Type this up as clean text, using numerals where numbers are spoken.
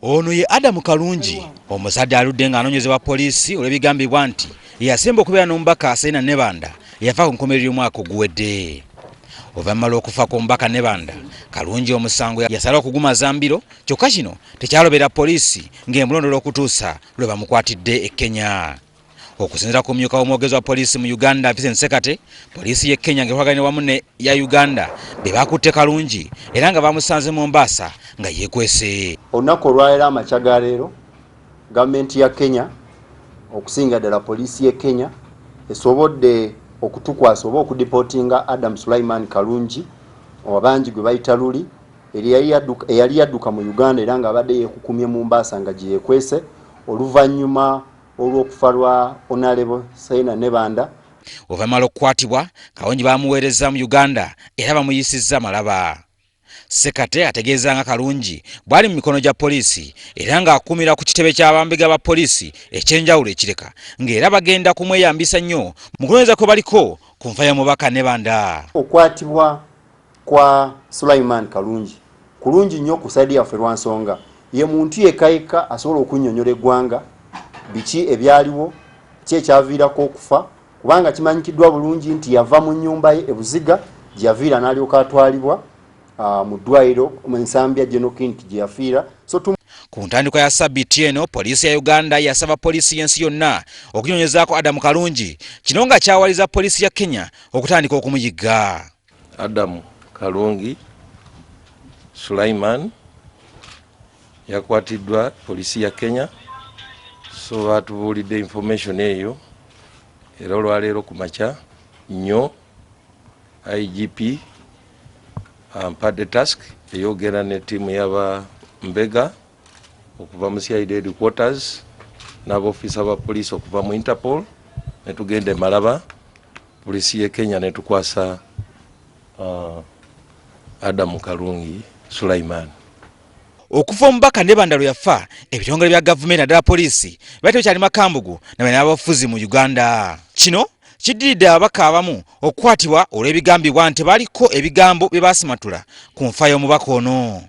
Ono ye Adamu Kalungi, omusajja aludde ng'anoonyezebwa poliisi olw'ebigambibwa nti yasemba okubeera n'omubaka Cerinah Nebanda yafa ku nkomerero y'omwaka oguwedde. Oluvannyuma lw'okufa kw'omubaka Nebanda, Kalungi omusango yasala okugumaza mbiro, kyokka kino tekyalobera poliisi ng'emulondoola okutuusa lwe bamukwatidde e Kenya. Okusinziira ku myuka w'omwogezi wa poliisi mu Uganda, Sekate, poliisi y'e Kenya ng'ekolaganye wamu ne ya Uganda be bakutte Kalungi era nga bamusanze Mombasa nga yeekwese. Olunaku olwaleero amakya ga leero, gavumenti ya Kenya okusinga ddala poliisi y'e Kenya esobodde okutukwasa oba okudipotinga Adamu Sulaiman Kalungi owabangi gwe bayita Luli eyali yadduka mu Uganda era ng'abadde yeekukumye mu Mombasa nga gye yeekwese oluvannyuma olw'okufa lwa Honorable Cerinah Nebanda. Oluvannyuma lw'okukwatibwa, Kalungi bamuweereza mu Uganda era bamuyisizza malaba. Sekate ategeeza nga Kalungi bwali mu mikono gya poliisi era ng'akuumira ku kitebe ky'abambega ba poliisi ekyenjawulo ekireka, ng'era bagenda kumweyambisa nnyo mu kunoonyeza kwe baliko ku nfa y'omubaka Nebanda. Okwatibwa kwa Sulaiman Kalungi kulungi nnyo ku saidi yaffe lwa nsonga ye muntu yekka asobola okunnyonnyola eggwanga biki ebyaliwo, ki ekyaviirako okufa, kubanga kimanyikiddwa bulungi nti yava mu nnyumba ye ebuziga gye yaviira n'alyoka atwalibwa mu ddwaliro mu nsambya Genokinti gye yafiira. Ku ntandikwa ya Sabbiiti eno, poliisi ya Uganda yasaba poliisi y'ensi yonna okunyonyezaako Adamu Kalungi, kino nga kyawaliza poliisi ya Kenya okutandika okumuyigga. Adamu Kalungi Sulaiman yakwatiddwa poliisi ya Kenya, so batubuulidde information eyo era olwaleero ku makya nnyo IGP ampadde task eyogera ne ttiimu y'aba Mbega okuva mu CID headquarters n'abaofiisa ba poliisi okuva mu Interpol ne tugenda e Malaba poliisi y'e Kenya ne tukwasa Adamu Kalungi Sulaiman. Okuva omubaka Nebanda lwe yafa, ebitongole bya gavumenti naddala poliisi bate bikyali makambugu n'abafuzi mu Uganda. Kino kiddiridde ababaka abamu okukwatibwa olw'ebigambibwa nti baliko ebigambo bye baasimatula ku nfa y'omubaka ono.